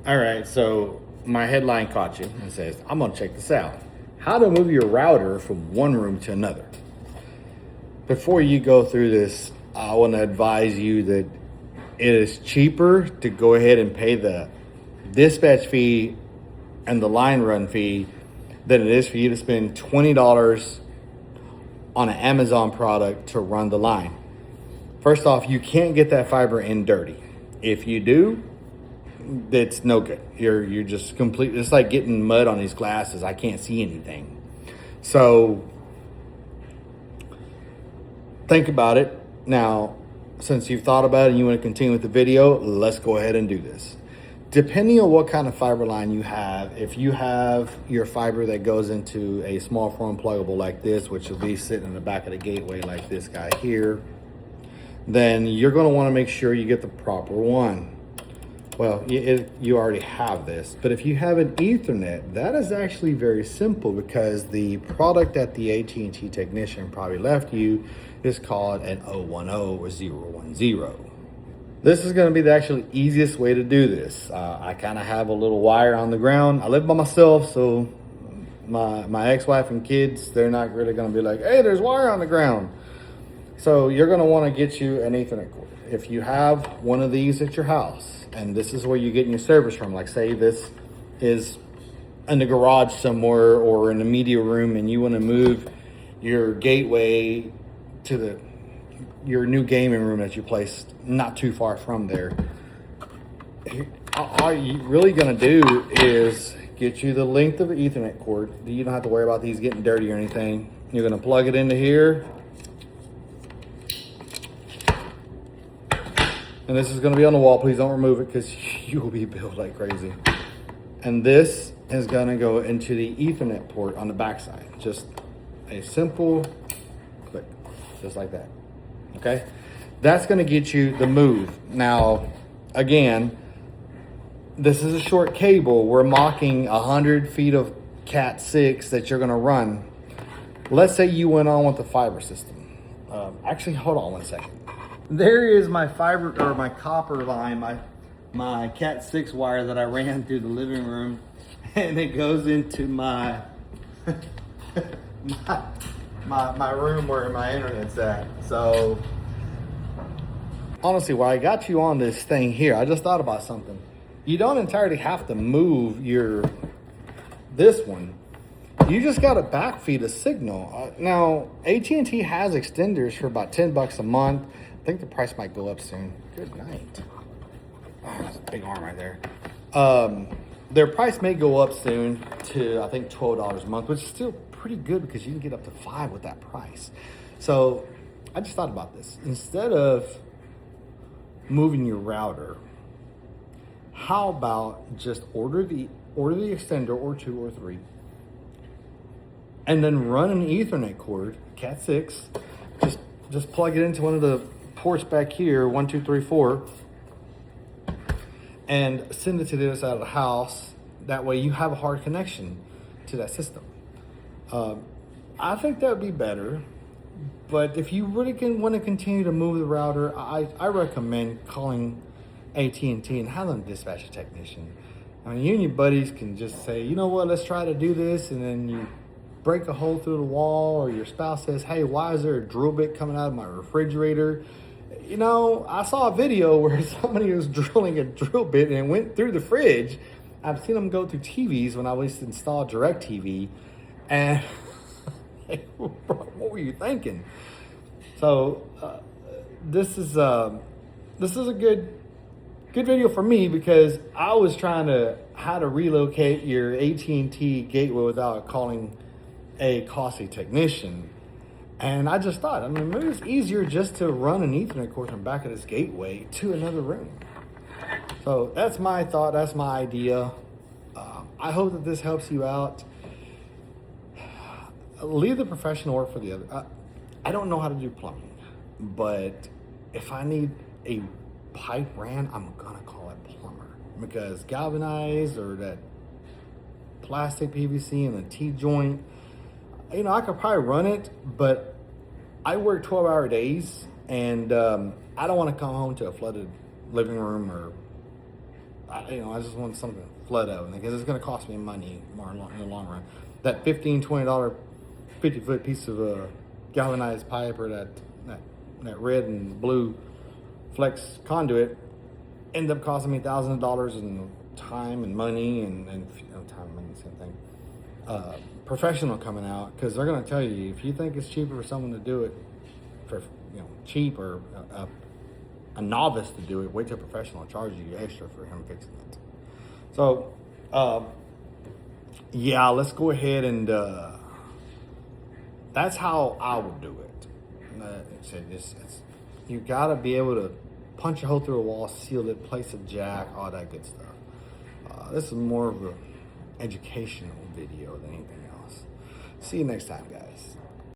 All right, so my headline caught you and says, I'm gonna check this out. How to move your router from one room to another. Before you go through this, I wanna advise you that it is cheaper to go ahead and pay the dispatch fee and the line run fee than it is for you to spend $20 on an Amazon product to run the line. First off, you can't get that fiber in dirty. If you do, it's no good. You're just complete. It's like getting mud on these glasses. I can't see anything. So think about it. Now, since you've thought about it and you want to continue with the video, let's go ahead and do this. Depending on what kind of fiber line you have, if you have your fiber that goes into a small form pluggable like this, which will be sitting in the back of the gateway like this guy here, then you're going to want to make sure you get the proper one. Well, you already have this, but if you have an Ethernet, that is actually very simple because the product that the AT&T technician probably left you is called an 010 or 010. This is going to be the actually easiest way to do this. I kind of have a little wire on the ground. I live by myself, so my ex-wife and kids, they're not really going to be like, hey, there's wire on the ground. So you're going to want to get you an Ethernet cord. If you have one of these at your house, and this is where you're getting your service from, like say this is in the garage somewhere or in the media room and you want to move your gateway to your new gaming room that you placed not too far from there, all you're really going to do is get you the length of the Ethernet cord. You don't have to worry about these getting dirty or anything. You're going to plug it into here. And this is going to be on the wall. Please don't remove it because you will be billed like crazy. And this is going to go into the Ethernet port on the backside. Just a simple click, just like that. Okay? That's going to get you the move. Now, again, this is a short cable. We're mocking 100 feet of Cat 6 that you're going to run. Let's say you went on with the fiber system. Actually, hold on one second. There is my fiber or my copper line, my Cat 6 wire that I ran through the living room, and it goes into my my room where my internet's at. So honestly, while I got you on this thing here, I just thought about something. You don't entirely have to move this one. You just got to backfeed a signal. Now, AT&T has extenders for about $10 a month. I think the price might go up soon. Good night. Oh, that's a big arm right there. Their price may go up soon to, I think, $12 a month, which is still pretty good because you can get up to $5 with that price. So I just thought about this. Instead of moving your router, how about just order the extender or 2 or 3, and then run an Ethernet cord, Cat 6. Just plug it into one of the ports back here, 1, 2, 3, 4, and send it to the other side of the house. That way you have a hard connection to that system. I think that would be better. But if you really want to continue to move the router, I recommend calling AT&T and have them dispatch a technician. I mean, you and your buddies can just say, you know what, let's try to do this, and then you break a hole through the wall, or your spouse says, hey, why is there a drill bit coming out of my refrigerator? You know, I saw a video where somebody was drilling a drill bit and it went through the fridge. I've seen them go through TVs when I was installed DirecTV, and what were you thinking? So this is a good video for me because I was trying to how to relocate your AT&T gateway without calling a costly technician. And I just thought, I mean, maybe it's easier just to run an Ethernet cord from the back of this gateway to another room. So that's my thought, that's my idea. I hope that this helps you out. Leave the professional work for the other. I don't know how to do plumbing, but if I need a pipe ran, I'm gonna call a plumber, because galvanized or that plastic PVC and a T-joint, you know, I could probably run it, but I work 12-hour days, and I don't want to come home to a flooded living room, or I just want something flood out because it's going to cost me money more in the long run. That $15-20 50-foot piece of galvanized pipe or that red and blue flex conduit end up costing me thousands of dollars in time and money and time and money, same thing. Professional coming out, because they're going to tell you, if you think it's cheaper for someone to do it for cheap, or a novice to do it, wait till a professional charges you extra for him fixing it. So yeah, let's go ahead and that's how I would do it. You got to be able to punch a hole through a wall, seal it, place a jack, all that good stuff. This is more of an educational video than anything else. See you next time, guys.